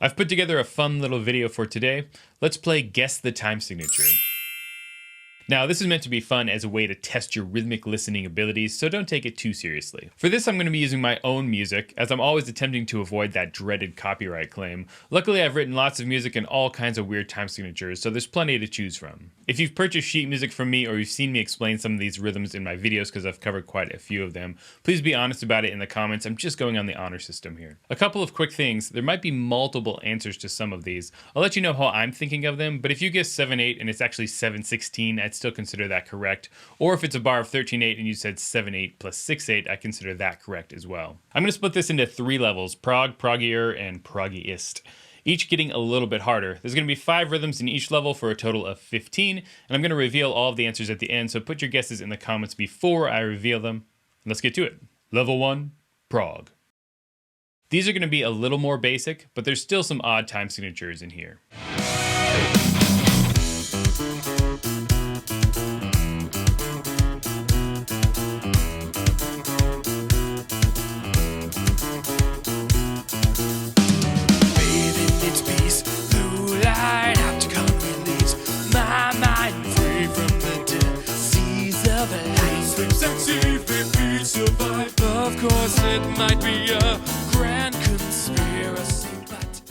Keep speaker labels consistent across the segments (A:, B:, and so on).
A: I've put together a fun little video for today. Let's play Guess the Time Signature. Now, this is meant to be fun as a way to test your rhythmic listening abilities, so don't take it too seriously. For this, I'm going to be using my own music, as I'm always attempting to avoid that dreaded copyright claim. Luckily, I've written lots of music and all kinds of weird time signatures, so there's plenty to choose from. If you've purchased sheet music from me or you've seen me explain some of these rhythms in my videos, because I've covered quite a few of them, please be honest about it in the comments. I'm just going on the honor system here. A couple of quick things. There might be multiple answers to some of these. I'll let you know how I'm thinking of them, but if you guess 7/8 and it's actually 7/16, I'd still consider that correct. Or if it's a bar of 13/8 and you said 7/8 plus 6/8, I consider that correct as well. I'm going to split this into 3 levels: prog, proggier, and proggiest, each getting a little bit harder. There's going to be 5 rhythms in each level for a total of 15, and I'm going to reveal all of the answers at the end, so put your guesses in the comments before I reveal them. Let's get to it. Level 1, prog. These are going to be a little more basic, but there's still some odd time signatures in here.
B: Of course, it might be a grand conspiracy, but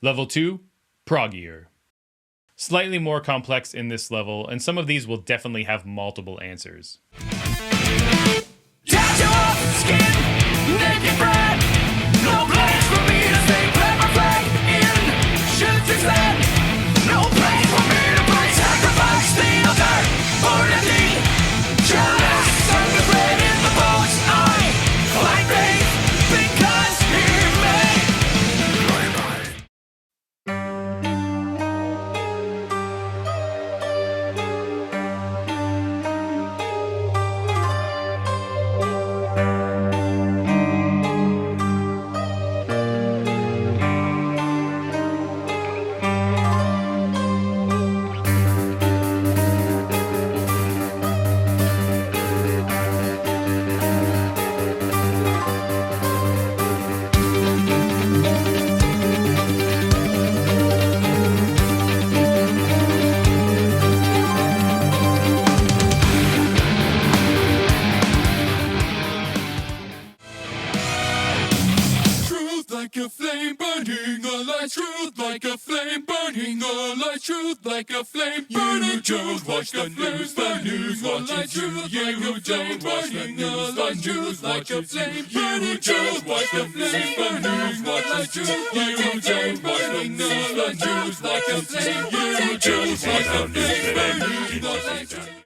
A: Level 2, proggier. Slightly more complex in this level, and some of these will definitely have multiple answers.
B: like a flame burning, a light truth like a flame burning, a light truth like a flame burning. You don't watch the news, watches you. You don't watch the news, the news like a flame burning. You don't watch the news, watches you. You don't watch the news, the news like a flame. You don't watch the news burning, the light truth.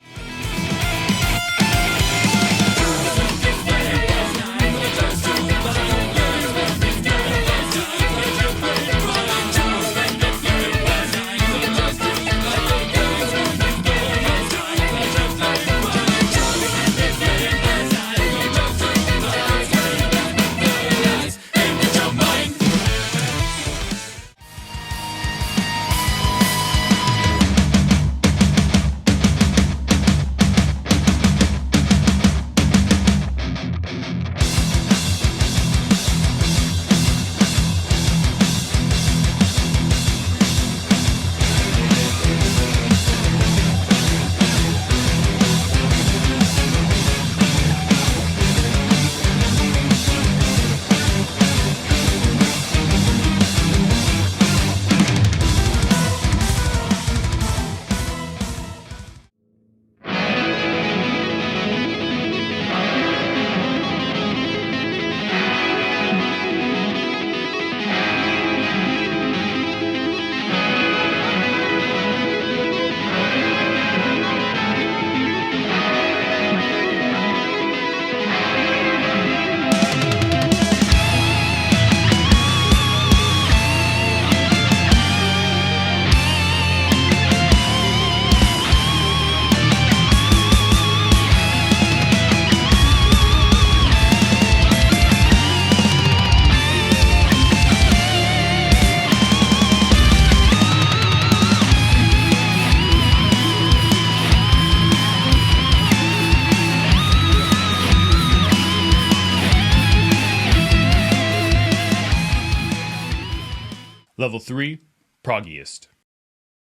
A: Level 3, Proggiest.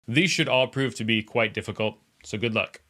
A: These should all prove to be quite difficult, so good luck.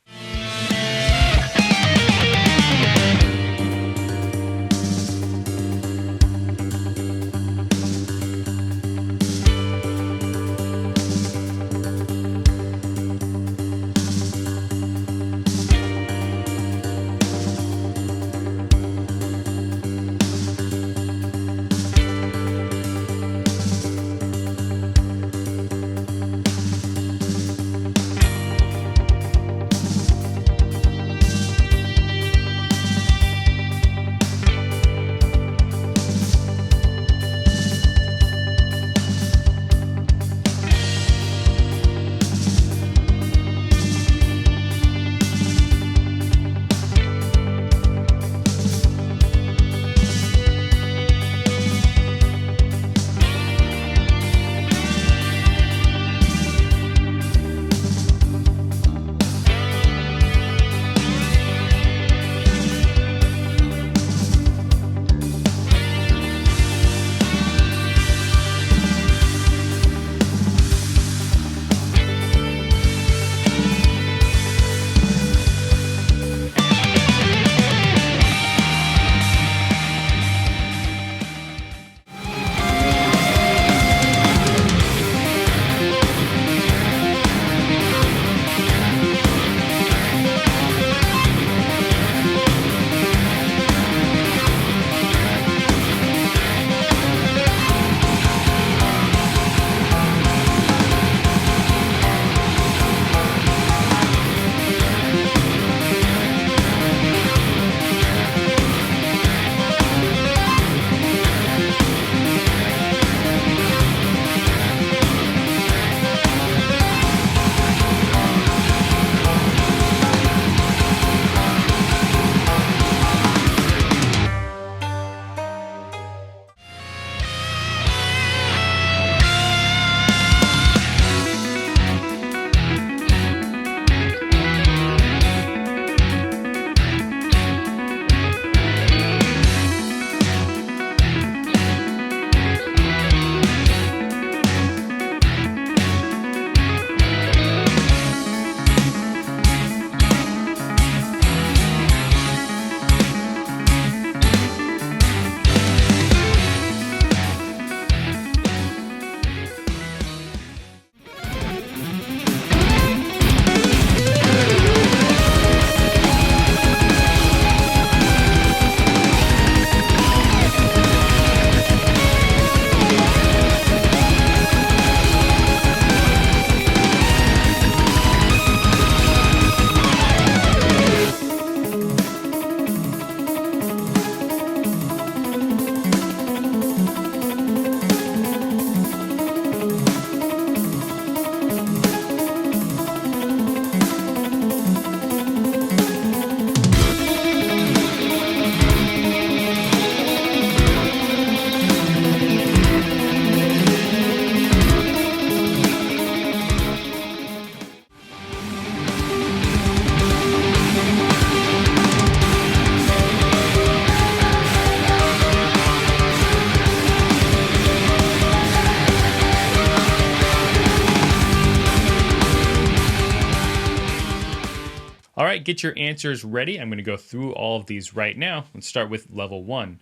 A: All right, get your answers ready. I'm going to go through all of these right now. Let's start with level 1.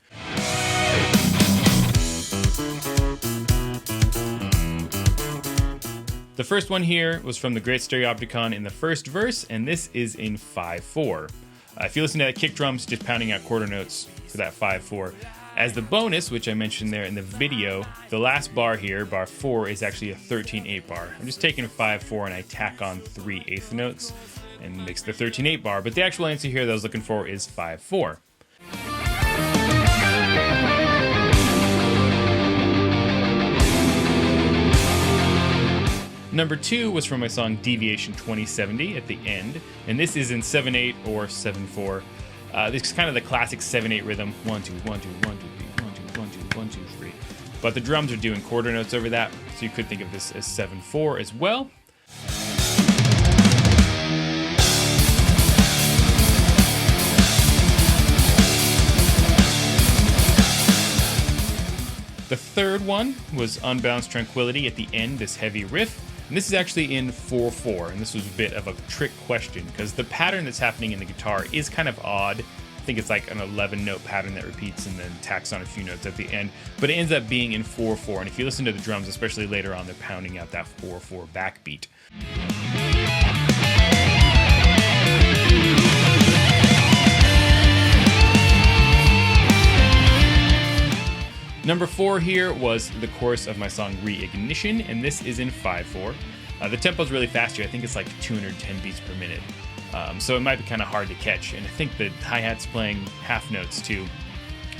A: The first one here was from the Great Stereopticon in the first verse, and this is in 5/4. If you listen to that kick drums, just pounding out quarter notes for that 5/4. As the bonus, which I mentioned there in the video, the last bar here, bar 4, is actually a 13/8 bar. I'm just taking a 5/4 and I tack on 3/8 notes and makes the 13/8 bar, but the actual answer here that I was looking for is 5/4. Number 2 was from my song Deviation 2070 at the end, and this is in 7/8 or 7/4. This is kind of the classic 7/8 rhythm, 1 2 1 2 1 2 3 1 2 1 2 1 2 3. But the drums are doing quarter notes over that, so you could think of this as 7/4 as well. The third one was Unbalanced Tranquility at the end, this heavy riff. And this is actually in 4/4, and this was a bit of a trick question because the pattern that's happening in the guitar is kind of odd. I think it's like an 11-note pattern that repeats and then tacks on a few notes at the end, but it ends up being in 4/4. And if you listen to the drums, especially later on, they're pounding out that 4/4 backbeat. Number 4 here was the chorus of my song Reignition, and this is in 5/4. The tempo's really fast here. I think it's like 210 beats per minute. So it might be kind of hard to catch, and I think the hi-hat's playing half notes too,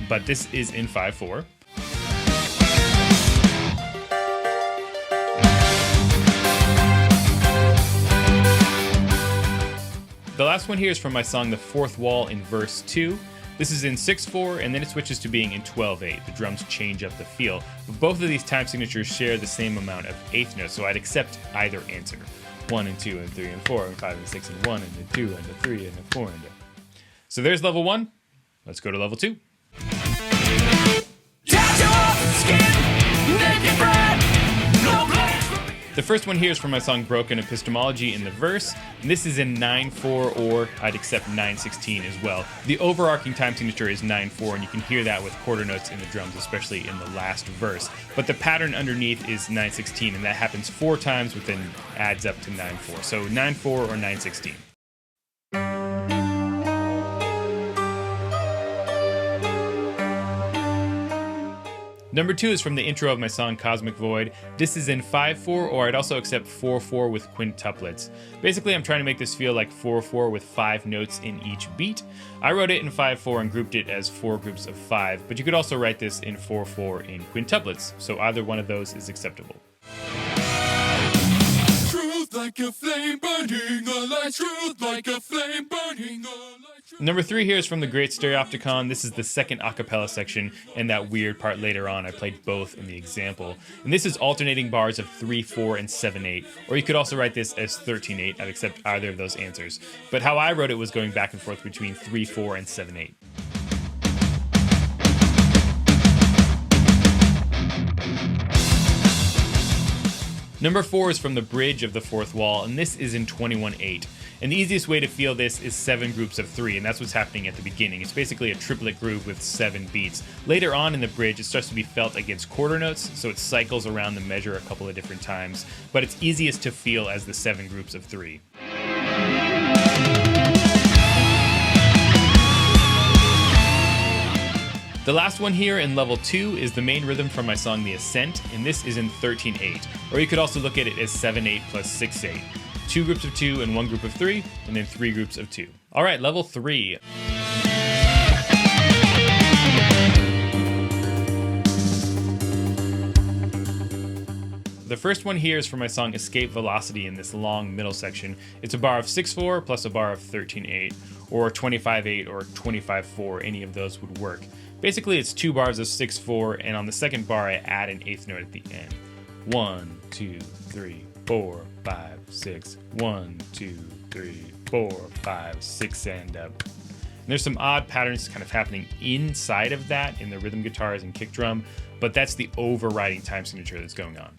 A: but this is in 5/4. The last one here is from my song The Fourth Wall in verse 2. This is in 6/4, and then it switches to being in 12/8. The drums change up the feel. But both of these time signatures share the same amount of eighth notes, so I'd accept either answer. 1 and 2 and 3 and 4 and 5 and 6 and 1 and a 2 and a 3 and a 4 and a... So there's level 1. Let's go to level 2. The first one here is from my song Broken Epistemology in the verse, and this is in 9/4, or I'd accept 9/16 as well. The overarching time signature is 9/4, and you can hear that with quarter notes in the drums, especially in the last verse. But the pattern underneath is 9/16, and that happens 4 times, but then adds up to 9/4. So 9/4 or 9/16. Number 2 is from the intro of my song Cosmic Void. This is in 5/4, or I'd also accept 4/4 with quintuplets. Basically, I'm trying to make this feel like 4/4 with 5 notes in each beat. I wrote it in 5/4 and grouped it as 4 groups of 5, but you could also write this in 4/4 in quintuplets, so either one of those is acceptable.
B: Truth like a flame burning a light. Truth like a flame burning a light.
A: Number 3 here is from the Great Stereopticon. This is the second a cappella section, and that weird part later on. I played both in the example. And this is alternating bars of 3/4 and 7/8, or you could also write this as 13/8. I'd accept either of those answers. But how I wrote it was going back and forth between 3/4 and 7/8. Number 4 is from the bridge of the fourth wall, and this is in 21/8. And the easiest way to feel this is 7 groups of 3, and that's what's happening at the beginning. It's basically a triplet groove with 7 beats. Later on in the bridge, it starts to be felt against quarter notes, so it cycles around the measure a couple of different times, but it's easiest to feel as the 7 groups of 3. The last one here in level 2 is the main rhythm from my song The Ascent, and this is in 13/8, or you could also look at it as 7/8 plus 6/8. 2 groups of 2 and 1 group of 3, and then 3 groups of 2. All right, level 3. The first one here is for my song Escape Velocity in this long middle section. It's a bar of 6/4 plus a bar of 13/8, or 25/8 or 25/4, any of those would work. Basically, it's 2 bars of 6/4, and on the second bar, I add an 8th note at the end. 1, 2, 3, 4, 5, 6. 1, 2, 3, 4, 5, 6, and up. And there's some odd patterns kind of happening inside of that in the rhythm guitars and kick drum, but that's the overriding time signature that's going on.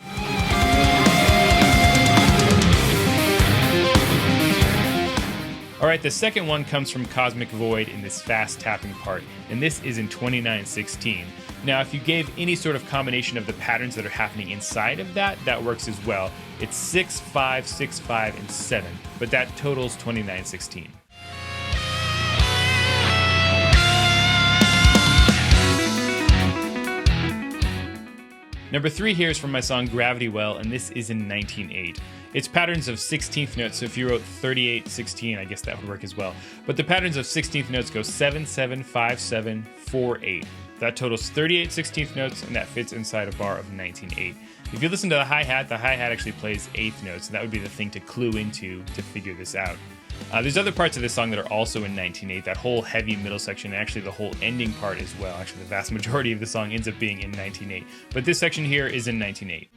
A: All right, the second one comes from Cosmic Void in this fast tapping part, and this is in 29/16. Now, if you gave any sort of combination of the patterns that are happening inside of that, that works as well. It's 6, 5, 6, 5, and 7, but that totals 29/16. Number 3 here is from my song Gravity Well, and this is in 19/8. It's patterns of 16th notes, so if you wrote 38/16, I guess that would work as well. But the patterns of 16th notes go 7, 7, 5, 7, 4, 8. That totals 38 16th notes, and that fits inside a bar of 19/8. If you listen to the hi-hat actually plays 8th notes, so that would be the thing to clue into to figure this out. There's other parts of this song that are also in 19/8, that whole heavy middle section, and actually the whole ending part as well. Actually, the vast majority of the song ends up being in 19/8. But this section here is in 19/8.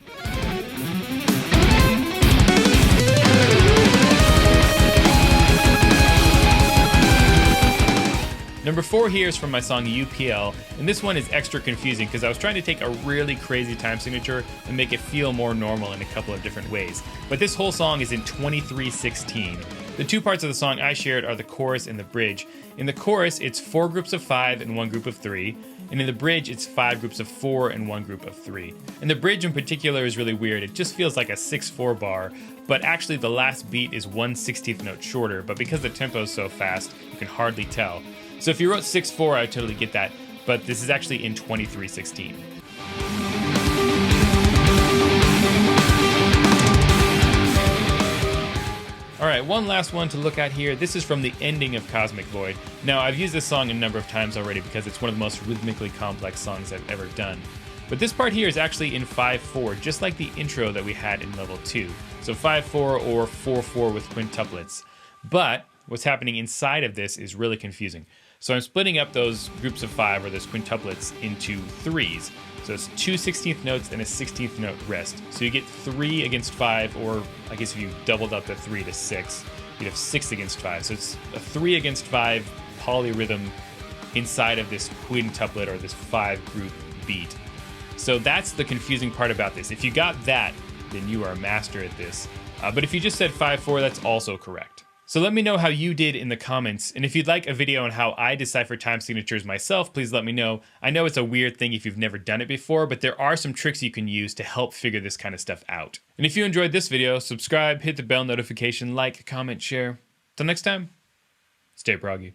A: Number 4 here is from my song UPL, and this one is extra confusing because I was trying to take a really crazy time signature and make it feel more normal in a couple of different ways. But this whole song is in 23/16. The two parts of the song I shared are the chorus and the bridge. In the chorus, it's 4 groups of 5 and 1 group of 3. And in the bridge, it's 5 groups of 4 and 1 group of 3. And the bridge in particular is really weird. It just feels like a 6/4 bar, but actually the last beat is 1/60th note shorter, but because the tempo is so fast, you can hardly tell. So if you wrote 6/4, I would totally get that, but this is actually in 23/16. All right, one last one to look at here. This is from the ending of Cosmic Void. Now, I've used this song a number of times already because it's one of the most rhythmically complex songs I've ever done. But this part here is actually in 5/4, just like the intro that we had in level 2. So 5/4 or 4/4 with quintuplets. But what's happening inside of this is really confusing. So I'm splitting up those groups of 5 or those quintuplets into 3s. So it's 2 16th notes and a 16th note rest. So you get 3 against 5, or I guess if you doubled up the 3 to 6, you'd have 6 against 5. So it's a 3 against 5 polyrhythm inside of this quintuplet or this 5-group beat. So that's the confusing part about this. If you got that, then you are a master at this. But if you just said 5/4, that's also correct. So let me know how you did in the comments, and if you'd like a video on how I decipher time signatures myself, please let me know. I know it's a weird thing if you've never done it before, but there are some tricks you can use to help figure this kind of stuff out. And if you enjoyed this video, subscribe, hit the bell notification, like, comment, share. Till next time, stay proggy.